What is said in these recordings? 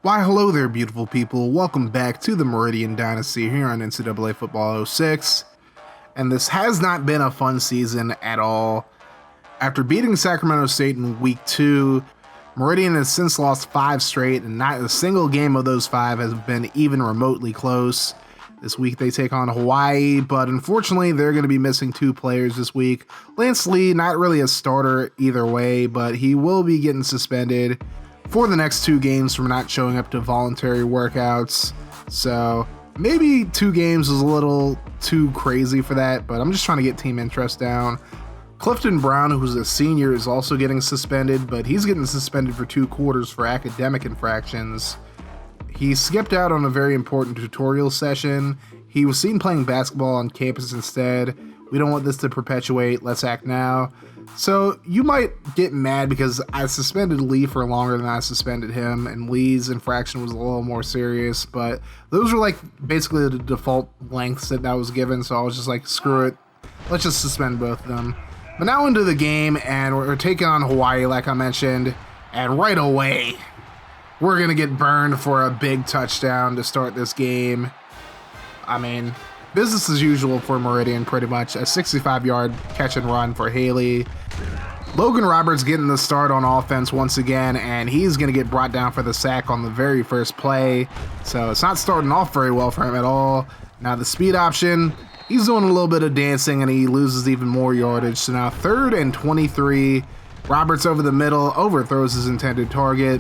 Why, hello there, beautiful people. Welcome back to the Meridian Dynasty here on NCAA Football 06. And this has not been a fun season at all. After beating Sacramento State in Week 2, Meridian has since lost 5 straight, and not a single game of those 5 has been even remotely close. This week they take on Hawaii, but unfortunately they're going to be missing 2 players this week. Lance Lee, not really a starter either way, but he will be getting suspended for the next 2 games for not showing up to voluntary workouts. So maybe 2 games was a little too crazy for that, but I'm just trying to get team interest down. Clifton Brown, who's a senior, is also getting suspended, but he's getting suspended for 2 quarters for academic infractions. He skipped out on a very important tutorial session. He was seen playing basketball on campus instead. We don't want this to perpetuate. Let's act now. So you might get mad because I suspended Lee for longer than I suspended him, and Lee's infraction was a little more serious, but those were like basically the default lengths that was given, so I was just like, screw it. Let's just suspend both of them. But now into the game, and we're taking on Hawaii, like I mentioned, and right away, we're going to get burned for a big touchdown to start this game. I mean, business as usual for Meridian, pretty much. A 65-yard catch and run for Haley. Logan Roberts getting the start on offense once again, and he's going to get brought down for the sack on the very first play. So it's not starting off very well for him at all. Now the speed option, he's doing a little bit of dancing, and he loses even more yardage. So now 3rd and 23. Roberts over the middle, overthrows his intended target.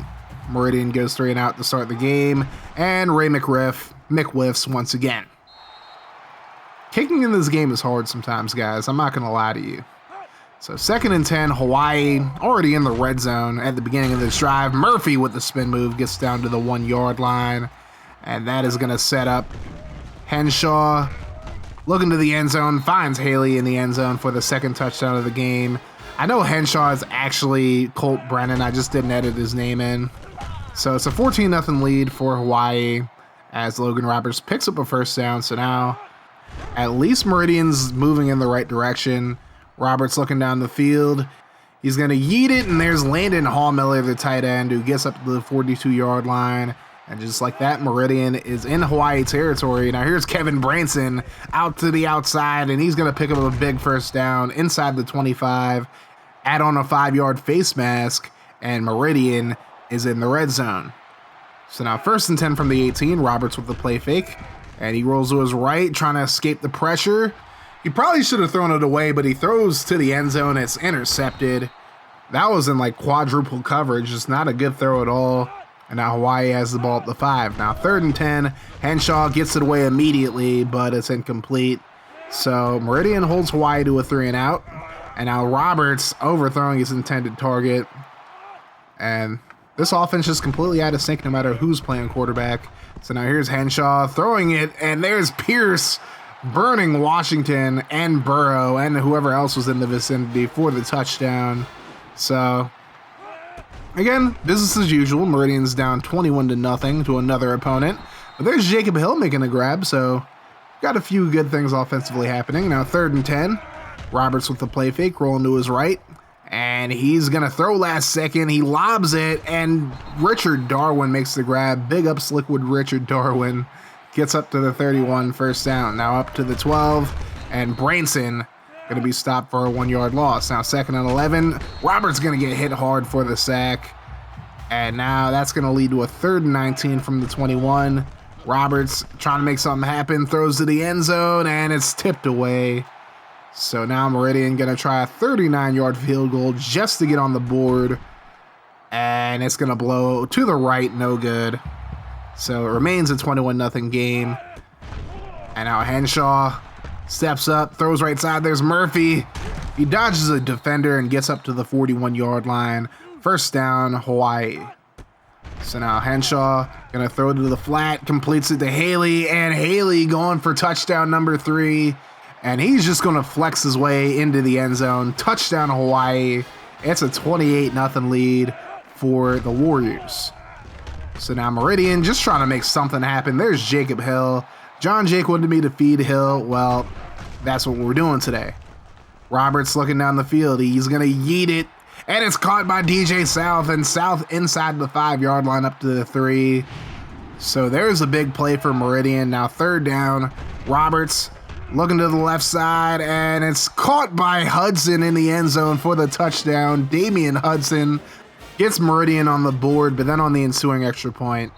Meridian goes 3 and out to start the game, and Ray McWhiffs once again. Kicking in this game is hard sometimes, guys. I'm not going to lie to you. So 2nd and 10, Hawaii already in the red zone at the beginning of this drive. Murphy with the spin move gets down to the 1-yard line, and that is going to set up Henshaw. Looking to the end zone, finds Haley in the end zone for the 2nd touchdown of the game. I know Henshaw is actually Colt Brennan. I just didn't edit his name in. So it's a 14-0 lead for Hawaii as Logan Roberts picks up a first down. So now at least Meridian's moving in the right direction. Roberts looking down the field. He's going to yeet it, and there's Landon Hallmiller, the tight end, who gets up to the 42-yard line. And just like that, Meridian is in Hawaii territory. Now here's Kevin Branson out to the outside, and he's going to pick up a big first down inside the 25, add on a 5-yard face mask, and Meridian is in the red zone. So now 1st and 10 from the 18, Roberts with the play fake, and he rolls to his right, trying to escape the pressure. He probably should have thrown it away, but he throws to the end zone. It's intercepted. That was in like quadruple coverage. It's not a good throw at all. And now Hawaii has the ball at the 5. Now 3rd and 10. Henshaw gets it away immediately, but it's incomplete. So Meridian holds Hawaii to a 3 and out. And now Roberts overthrowing his intended target. And this offense is completely out of sync no matter who's playing quarterback. So now here's Henshaw throwing it, and there's Pierce burning Washington and Burrow and whoever else was in the vicinity for the touchdown. So again, business as usual. Meridian's down 21-0 to another opponent. But there's Jacob Hill making a grab, so got a few good things offensively happening. Now 3rd and 10. Roberts with the play fake, rolling to his right. And he's going to throw last second. He lobs it, and Richard Darwin makes the grab. Big ups Liquid Richard Darwin. Gets up to the 31, first down. Now up to the 12, and Branson going to be stopped for a 1-yard loss. Now 2nd and 11. Roberts going to get hit hard for the sack. And now that's going to lead to a 3rd and 19 from the 21. Roberts trying to make something happen, throws to the end zone, and it's tipped away. So now Meridian going to try a 39-yard field goal just to get on the board. And it's going to blow to the right, no good. So it remains a 21-0 game. And now Henshaw steps up, throws right side. There's Murphy. He dodges a defender and gets up to the 41-yard line. First down, Hawaii. So now Henshaw going to throw it to the flat, completes it to Haley, and Haley going for touchdown number 3. And he's just going to flex his way into the end zone. Touchdown Hawaii. It's a 28-0 lead for the Warriors. So now Meridian just trying to make something happen. There's Jacob Hill. John Jake wanted me to feed Hill. Well, that's what we're doing today. Roberts looking down the field. He's going to yeet it. and it's caught by DJ South, and South inside the 5-yard line up to the 3. So there's a big play for Meridian. Now 3rd down, Roberts looking to the left side, and it's caught by Hudson in the end zone for the touchdown. Damian Hudson gets Meridian on the board, but then on the ensuing extra point,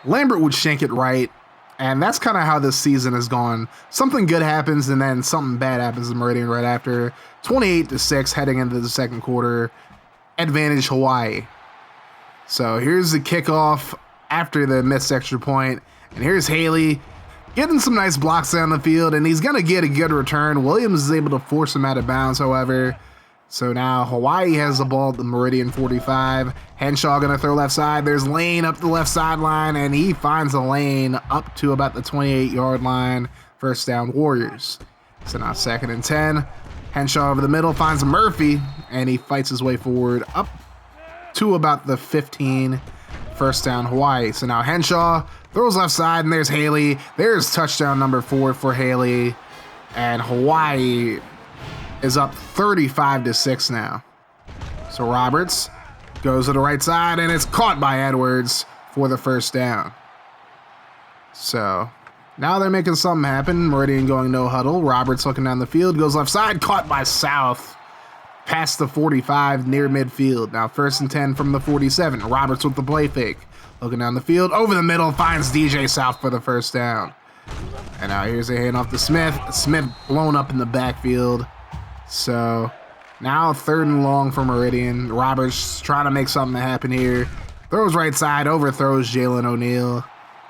Lambert would shank it right, and that's kind of how this season has gone. Something good happens, and then something bad happens to Meridian right after. 28-6 heading into the second quarter. Advantage Hawaii. So here's the kickoff after the missed extra point, and here's Haley getting some nice blocks down the field, and he's going to get a good return. Williams is able to force him out of bounds, however. So now Hawaii has the ball at the Meridian 45. Henshaw going to throw left side. There's Lane up the left sideline, and he finds a lane up to about the 28-yard line. First down, Warriors. So now 2nd and 10. Henshaw over the middle finds Murphy, and he fights his way forward up to about the 15. First down, Hawaii. So now Henshaw throws left side, and there's Haley. There's touchdown number 4 for Haley. And Hawaii is up 35-6 now. So Roberts goes to the right side, and it's caught by Edwards for the first down. So now they're making something happen. Meridian going no huddle. Roberts looking down the field, goes left side, caught by South. Past the 45 near midfield. Now 1st and 10 from the 47. Roberts with the play fake. Looking down the field, over the middle, finds DJ South for the first down. And now here's a handoff to Smith. Smith blown up in the backfield. So now 3rd and long for Meridian. Roberts trying to make something happen here. Throws right side, overthrows Jalen O'Neal.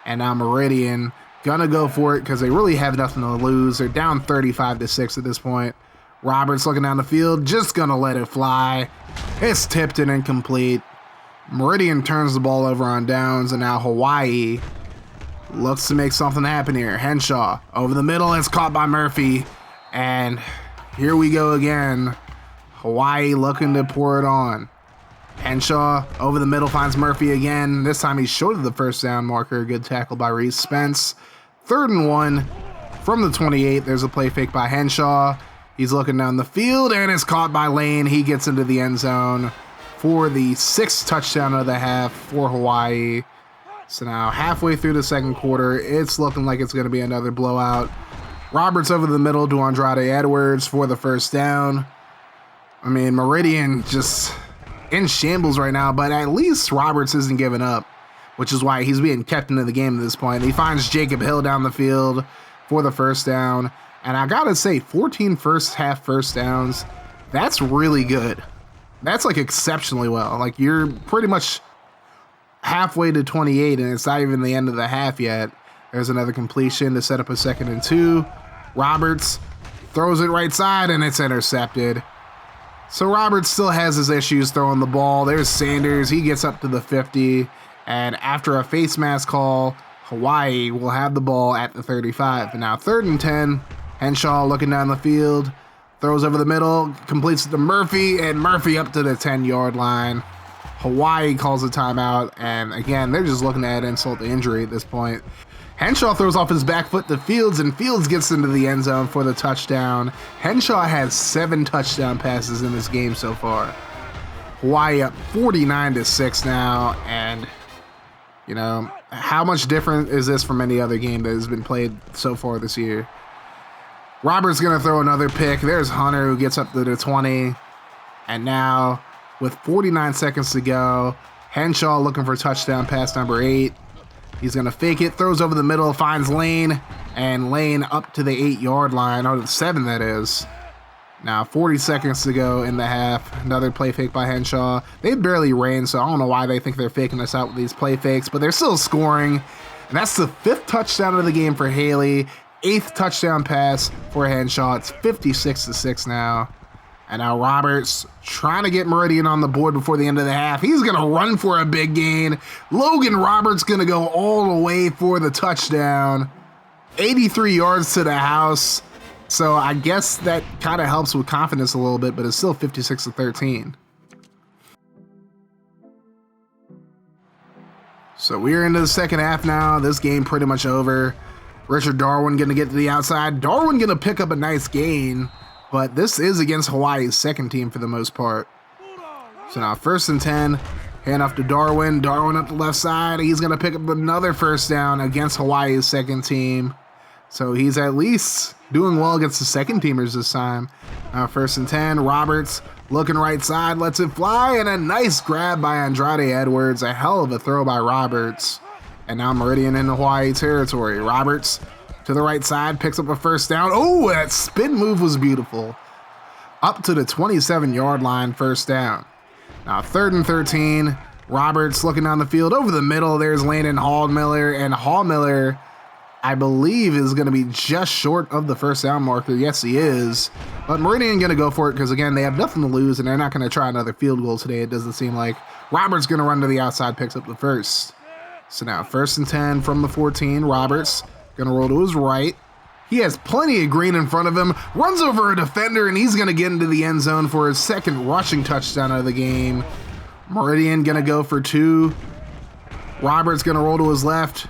And now Meridian gonna go for it because they really have nothing to lose. They're down 35-6 at this point. Roberts looking down the field, just gonna let it fly. It's tipped and incomplete. Meridian turns the ball over on downs, and now Hawaii looks to make something happen here. Henshaw over the middle, it's caught by Murphy, and here we go again. Hawaii looking to pour it on. Henshaw over the middle finds Murphy again. This time he's short of the first down marker. Good tackle by Reese Spence. 3rd and 1 from the 28. There's a play fake by Henshaw. He's looking down the field, and it's caught by Lane. He gets into the end zone for the 6th touchdown of the half for Hawaii. So now halfway through the second quarter, it's looking like it's going to be another blowout. Roberts over the middle to Andrade Edwards for the first down. I mean, Meridian just in shambles right now, but at least Roberts isn't giving up, which is why he's being kept into the game at this point. He finds Jacob Hill down the field for the first down. And I gotta say, 14 first half first downs, that's really good. That's like exceptionally well. Like you're pretty much halfway to 28 and it's not even the end of the half yet. There's another completion to set up a 2nd and 2. Roberts throws it right side and it's intercepted. So Roberts still has his issues throwing the ball. There's Sanders, he gets up to the 50. And after a face mask call, Hawaii will have the ball at the 35. And now 3rd and 10. Henshaw looking down the field, throws over the middle, completes it to Murphy, and Murphy up to the 10-yard line. Hawaii calls a timeout, and again, they're just looking to add insult to injury at this point. Henshaw throws off his back foot to Fields, and Fields gets into the end zone for the touchdown. Henshaw has 7 touchdown passes in this game so far. Hawaii up 49-6 now, and you know, how much different is this from any other game that has been played so far this year? Roberts going to throw another pick. There's Hunter who gets up to the 20. And now, with 49 seconds to go, Henshaw looking for touchdown pass number 8. He's going to fake it, throws over the middle, finds Lane, and Lane up to the 8-yard line, or the 7 that is. Now 40 seconds to go in the half. Another play fake by Henshaw. They barely ran, so I don't know why they think they're faking us out with these play fakes, but they're still scoring. And that's the 5th touchdown of the game for Haley. 8th touchdown pass for Henshaw. It's 56-6 now. And now Roberts trying to get Meridian on the board before the end of the half. He's going to run for a big gain. Logan Roberts going to go all the way for the touchdown. 83 yards to the house. So I guess that kind of helps with confidence a little bit, but it's still 56-13. So we're into the second half now. This game pretty much over. Richard Darwin going to get to the outside. Darwin going to pick up a nice gain, but this is against Hawaii's second team for the most part. So now 1st and 10, hand off to Darwin. Darwin up the left side. He's going to pick up another first down against Hawaii's second team. So he's at least doing well against the second teamers this time. Now 1st and 10, Roberts looking right side, lets it fly, and a nice grab by Andrade Edwards. A hell of a throw by Roberts. And now Meridian in Hawaii territory. Roberts to the right side, picks up a first down. Oh, that spin move was beautiful. Up to the 27-yard line, first down. Now 3rd and 13, Roberts looking down the field over the middle. There's Landon Hallmiller, and Hallmiller, I believe, is going to be just short of the first down marker. Yes, he is. But Meridian going to go for it because, again, they have nothing to lose, and they're not going to try another field goal today, it doesn't seem like. Roberts going to run to the outside, picks up the first. So now 1st and 10 from the 14. Roberts going to roll to his right. He has plenty of green in front of him, runs over a defender, and he's going to get into the end zone for his second rushing touchdown of the game. Meridian going to go for 2. Roberts going to roll to his left,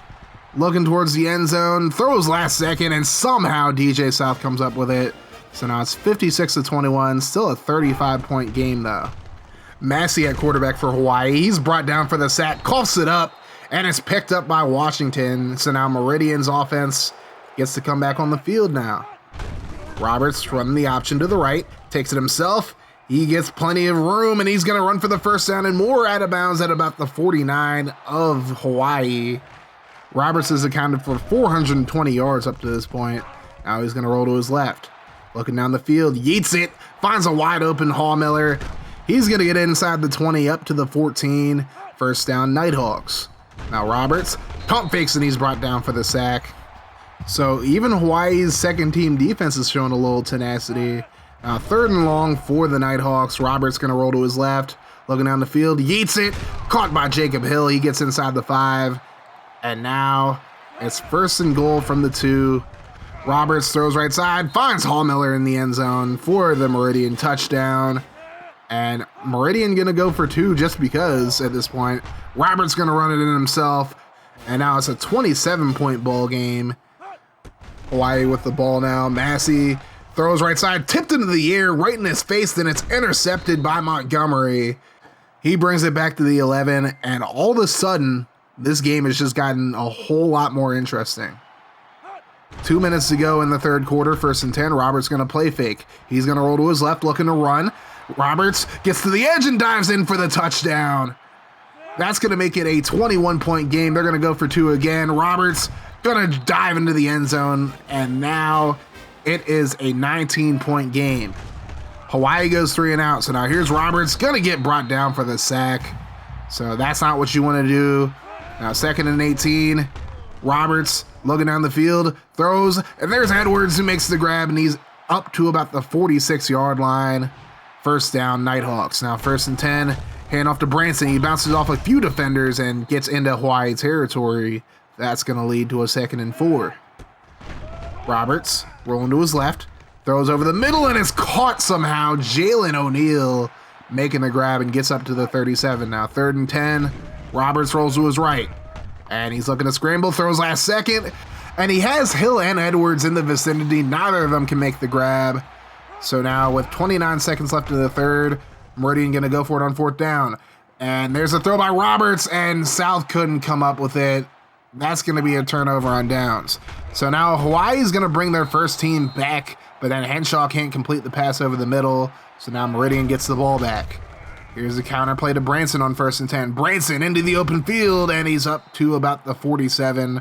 looking towards the end zone, throws last second, and somehow DJ South comes up with it. So now it's 56-21, still a 35-point game though. Massey at quarterback for Hawaii. He's brought down for the sack, coughs it up, and it's picked up by Washington. So now Meridian's offense gets to come back on the field now. Roberts running the option to the right, takes it himself. He gets plenty of room, and he's going to run for the first down and more, out of bounds at about the 49 of Hawaii. Roberts has accounted for 420 yards up to this point. Now he's going to roll to his left. Looking down the field, yeets it, finds a wide open Hallmiller. He's going to get inside the 20 up to the 14. First down, Nighthawks. Now Roberts pump fakes, and he's brought down for the sack. So even Hawaii's second team defense is showing a little tenacity. Now 3rd and long for the Nighthawks. Roberts going to roll to his left. Looking down the field, yeets it, caught by Jacob Hill. He gets inside the 5. And now it's 1st and goal from the 2. Roberts throws right side, finds Hallmiller in the end zone for the Meridian touchdown. And Meridian going to go for 2 just because at this point. Roberts going to run it in himself. And now it's a 27-point ball game. Hawaii with the ball now. Massey throws right side, tipped into the air, right in his face, then it's intercepted by Montgomery. He brings it back to the 11, and all of a sudden, this game has just gotten a whole lot more interesting. 2 minutes to go in the 3rd quarter, 1st and 10. Roberts going to play fake. He's going to roll to his left, looking to run. Roberts gets to the edge and dives in for the touchdown. That's going to make it a 21-point game. They're going to go for 2 again. Roberts going to dive into the end zone, and now it is a 19-point game. Hawaii goes 3 and out, so now here's Roberts, going to get brought down for the sack. So that's not what you want to do. Now 2nd and 18. Roberts looking down the field, throws, and there's Edwards who makes the grab, and he's up to about the 46-yard line. First down, Nighthawks. Now 1st and 10. Hand off to Branson. He bounces off a few defenders and gets into Hawaii territory. That's going to lead to a 2nd and 4. Roberts rolling to his left, throws over the middle, and is caught somehow. Jalen O'Neal making the grab and gets up to the 37. Now 3rd and 10. Roberts rolls to his right, and he's looking to scramble, throws last second, and he has Hill and Edwards in the vicinity. Neither of them can make the grab. So now with 29 seconds left in the 3rd, Meridian going to go for it on 4th down. And there's a throw by Roberts, and South couldn't come up with it. That's going to be a turnover on downs. So now Hawaii is going to bring their first team back, but then Henshaw can't complete the pass over the middle. So now Meridian gets the ball back. Here's the counter play to Branson on 1st and 10. Branson into the open field, and he's up to about the 47.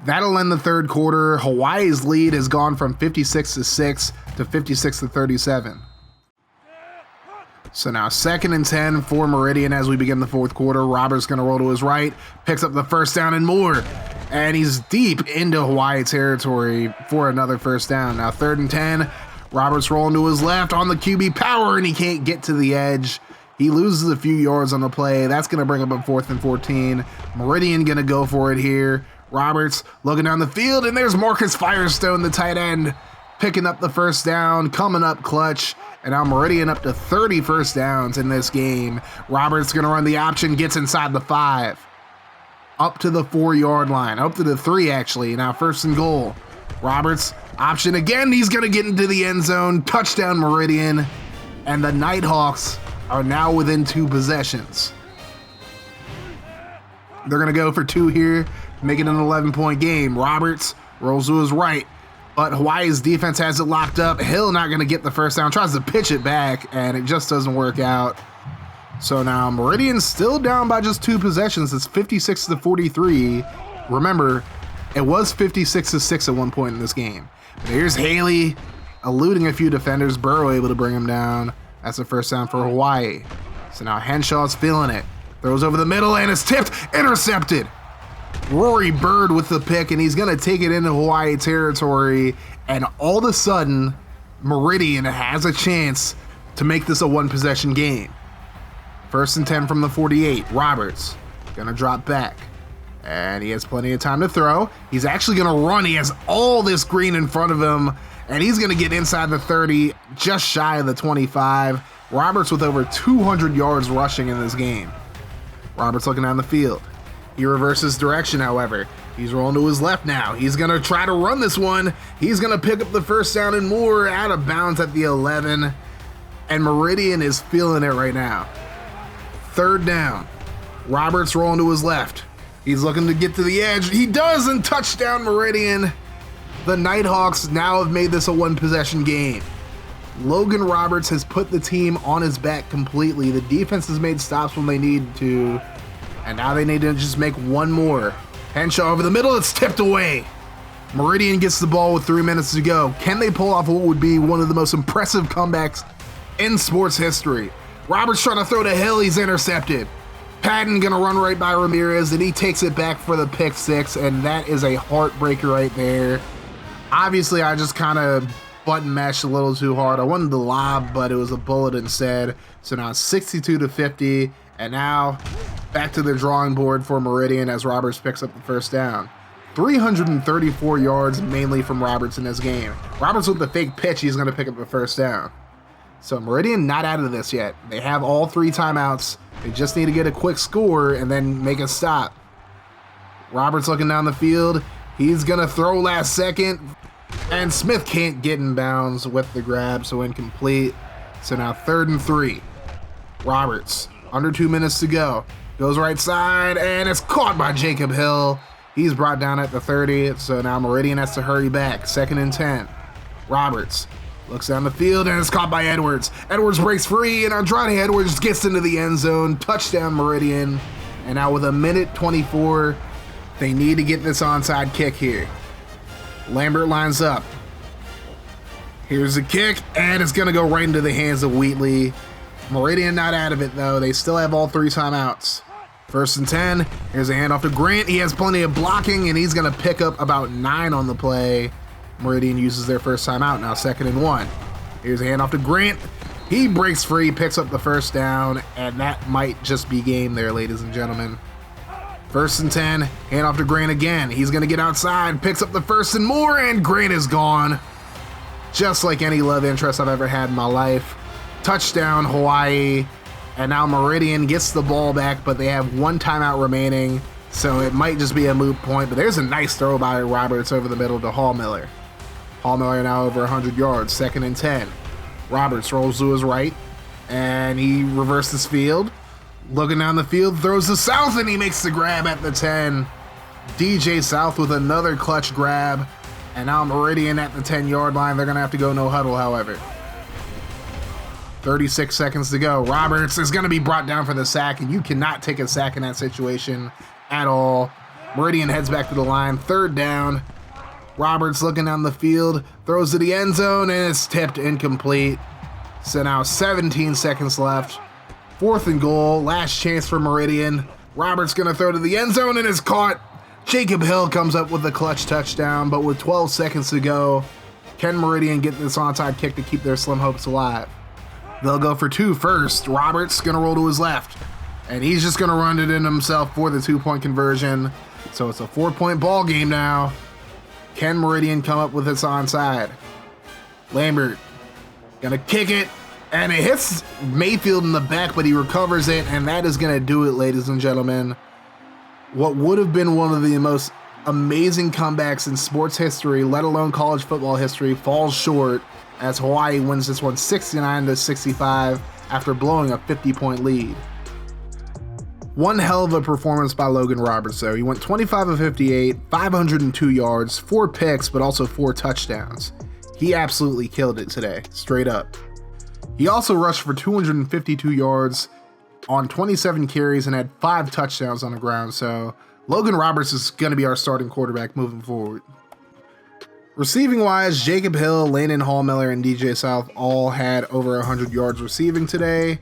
That'll end the 3rd quarter. Hawaii's lead has gone from 56-6 to 56-37. So now 2nd and 10 for Meridian as we begin the 4th quarter. Roberts going to roll to his right, picks up the first down and more. And he's deep into Hawaii territory for another first down. Now 3rd and 10. Roberts rolling to his left on the QB power, and he can't get to the edge. He loses a few yards on the play. That's going to bring up a 4th and 14. Meridian going to go for it here. Roberts looking down the field, and there's Marcus Firestone, the tight end, picking up the first down, coming up clutch. And now Meridian up to 30 first downs in this game. Roberts going to run the option, gets inside the 5. Up to the 4-yard line, up to the 3 actually. Now 1st and goal. Roberts, option again, he's going to get into the end zone. Touchdown Meridian. And the Nighthawks are now within 2 possessions. They're going to go for 2 here, make it an 11-point game. Roberts rolls to his right, but Hawaii's defense has it locked up. Hill not going to get the first down, tries to pitch it back, and it just doesn't work out. So now Meridian's still down by just 2 possessions. It's 56-43. Remember, it was 56-6 at one point in this game. But here's Haley eluding a few defenders. Burrow able to bring him down. That's the first down for Hawaii. So now Henshaw's feeling it. Throws over the middle and it's tipped, intercepted. Rory Bird with the pick, and he's going to take it into Hawaii territory. And all of a sudden, Meridian has a chance to make this a 1-possession game. 1st and 10 from the 48. Roberts going to drop back. And he has plenty of time to throw. He's actually going to run. He has all this green in front of him. And he's going to get inside the 30, just shy of the 25. Roberts with over 200 yards rushing in this game. Roberts looking down the field. He reverses direction, however. He's rolling to his left now. He's going to try to run this one. He's going to pick up the first down and more, out of bounds at the 11. And Meridian is feeling it right now. 3rd down. Roberts rolling to his left. He's looking to get to the edge. He does, and touchdown Meridian. The Nighthawks now have made this a 1-possession game. Logan Roberts has put the team on his back completely. The defense has made stops when they need to, and now they need to just make one more. Henshaw over the middle, it's tipped away. Meridian gets the ball with 3 minutes to go. Can they pull off what would be one of the most impressive comebacks in sports history? Roberts trying to throw to Hill, he's intercepted. Patton gonna run right by Ramirez, and he takes it back for the pick 6, and that is a heartbreaker right there. Obviously, I just kind of button mashed a little too hard. I wanted the lob, but it was a bullet instead. So now it's 62-50, and now back to the drawing board for Meridian as Roberts picks up the first down. 334 yards mainly from Roberts in this game. Roberts with the fake pitch, he's gonna pick up the first down. So Meridian not out of this yet. They have all 3 timeouts. They just need to get a quick score and then make a stop. Roberts looking down the field. He's gonna throw last second. And Smith can't get in bounds with the grab, so incomplete. So now 3rd and 3. Roberts, under 2 minutes to go. Goes right side, and it's caught by Jacob Hill. He's brought down at the 30, so now Meridian has to hurry back. 2nd and 10. Roberts looks down the field, and it's caught by Edwards. Edwards breaks free, and Andrade Edwards gets into the end zone. Touchdown Meridian. And now with 1:24, they need to get this onside kick here. Lambert lines up. Here's the kick, and it's going to go right into the hands of Wheatley. Meridian not out of it, though. They still have all 3 timeouts. 1st and 10. Here's a handoff to Grant. He has plenty of blocking, and he's going to pick up about 9 on the play. Meridian uses their first timeout. Now 2nd and 1. Here's a handoff to Grant. He breaks free, picks up the first down, and that might just be game there, ladies and gentlemen. 1st and 10, handoff to Grant again. He's going to get outside, picks up the first and more, and Grant is gone. Just like any love interest I've ever had in my life. Touchdown, Hawaii. And now Meridian gets the ball back, but they have 1 timeout remaining, so it might just be a moot point. But there's a nice throw by Roberts over the middle to Hallmiller. Hallmiller now over 100 yards, 2nd and 10. Roberts rolls to his right, and he reverses field. Looking down the field, throws to South, and he makes the grab at the 10. DJ South with another clutch grab. And now Meridian at the 10-yard line. They're going to have to go no huddle, however. 36 seconds to go. Roberts is going to be brought down for the sack, and you cannot take a sack in that situation at all. Meridian heads back to the line. 3rd down. Roberts looking down the field, throws to the end zone, and it's tipped incomplete. So now 17 seconds left. 4th and goal, last chance for Meridian. Roberts gonna throw to the end zone, and it's caught. Jacob Hill comes up with a clutch touchdown, but with 12 seconds to go, can Meridian get this onside kick to keep their slim hopes alive? They'll go for 2 first. Roberts gonna roll to his left, and he's just gonna run it in himself for the 2-point conversion. So it's a 4-point ball game now. Can Meridian come up with this onside? Lambert gonna kick it, and it hits Mayfield in the back, but he recovers it, and that is gonna do it, ladies and gentlemen. What would have been one of the most amazing comebacks in sports history, let alone college football history, falls short as Hawaii wins this one 69-65 after blowing a 50-point lead. One hell of a performance by Logan Roberts though. He went 25 of 58, 502 yards, 4 picks, but also 4 touchdowns. He absolutely killed it today, straight up. He also rushed for 252 yards on 27 carries and had 5 touchdowns on the ground, so Logan Roberts is going to be our starting quarterback moving forward. Receiving wise, Jacob Hill, Landon Hallmiller, and DJ South all had over 100 yards receiving today.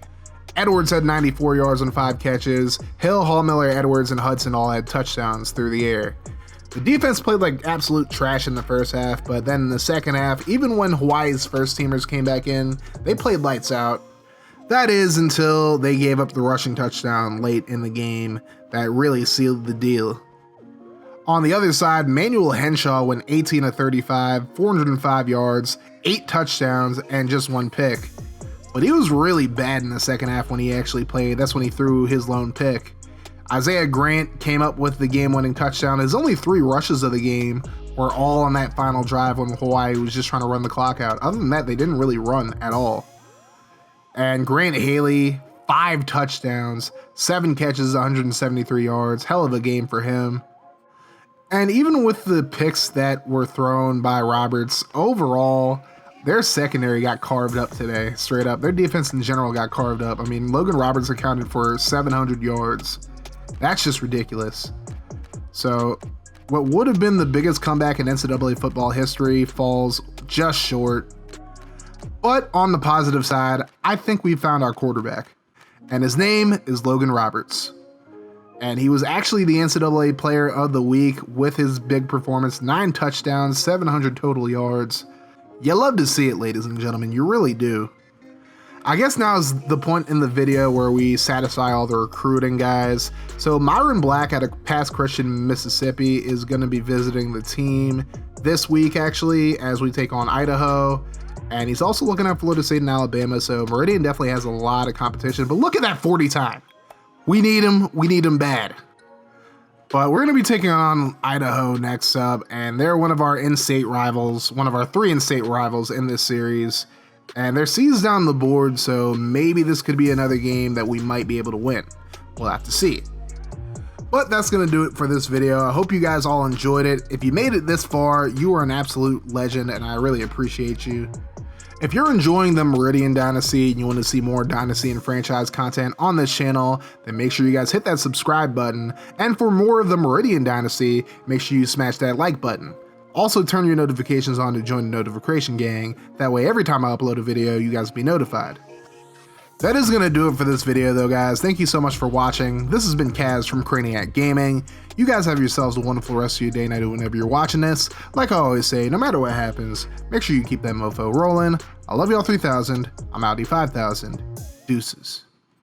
Edwards had 94 yards on 5 catches. Hill, Hallmiller, Edwards, and Hudson all had touchdowns through the air. The defense played like absolute trash in the first half, but then in the second half, even when Hawaii's first teamers came back in, they played lights out. That is until they gave up the rushing touchdown late in the game that really sealed the deal. On the other side, Manuel Henshaw went 18 of 35, 405 yards, 8 touchdowns, and just 1 pick. But he was really bad in the second half when he actually played. That's when he threw his lone pick. Isaiah Grant came up with the game-winning touchdown. His only 3 rushes of the game were all on that final drive when Hawaii was just trying to run the clock out. Other than that, they didn't really run at all. And Grant Haley, 5 touchdowns, 7 catches, 173 yards. Hell of a game for him. And even with the picks that were thrown by Roberts, overall, their secondary got carved up today, straight up. Their defense in general got carved up. I mean, Logan Roberts accounted for 700 yards. That's just ridiculous. So what would have been the biggest comeback in NCAA football history falls just short. But on the positive side, I think we found our quarterback. And his name is Logan Roberts. And he was actually the NCAA Player of the Week with his big performance, 9 touchdowns, 700 total yards. You love to see it, ladies and gentlemen, you really do. I guess now is the point in the video where we satisfy all the recruiting guys. So Myron Black out of Pass Christian, Mississippi is going to be visiting the team this week actually as we take on Idaho. And he's also looking at Florida State and Alabama, so Meridian definitely has a lot of competition. But look at that 40 time. We need him bad. But we're going to be taking on Idaho next up, and they're one of our in-state rivals, one of our 3 in-state rivals in this series. And their season's down the board, so maybe this could be another game that we might be able to win. We'll have to see. But that's going to do it for this video. I hope you guys all enjoyed it. If you made it this far, you are an absolute legend, and I really appreciate you. If you're enjoying the Meridian Dynasty and you want to see more Dynasty and franchise content on this channel, then make sure you guys hit that subscribe button. And for more of the Meridian Dynasty, make sure you smash that like button. Also turn your notifications on to join the notification gang. That way every time I upload a video, you guys will be notified. That is going to do it for this video though, guys. Thank you so much for watching. This has been Kaz from Craniac Gaming. You guys have yourselves a wonderful rest of your day, night, or whenever you're watching this. Like I always say, no matter what happens, make sure you keep that mofo rolling. I love y'all 3000. I'm Audi 5000. Deuces.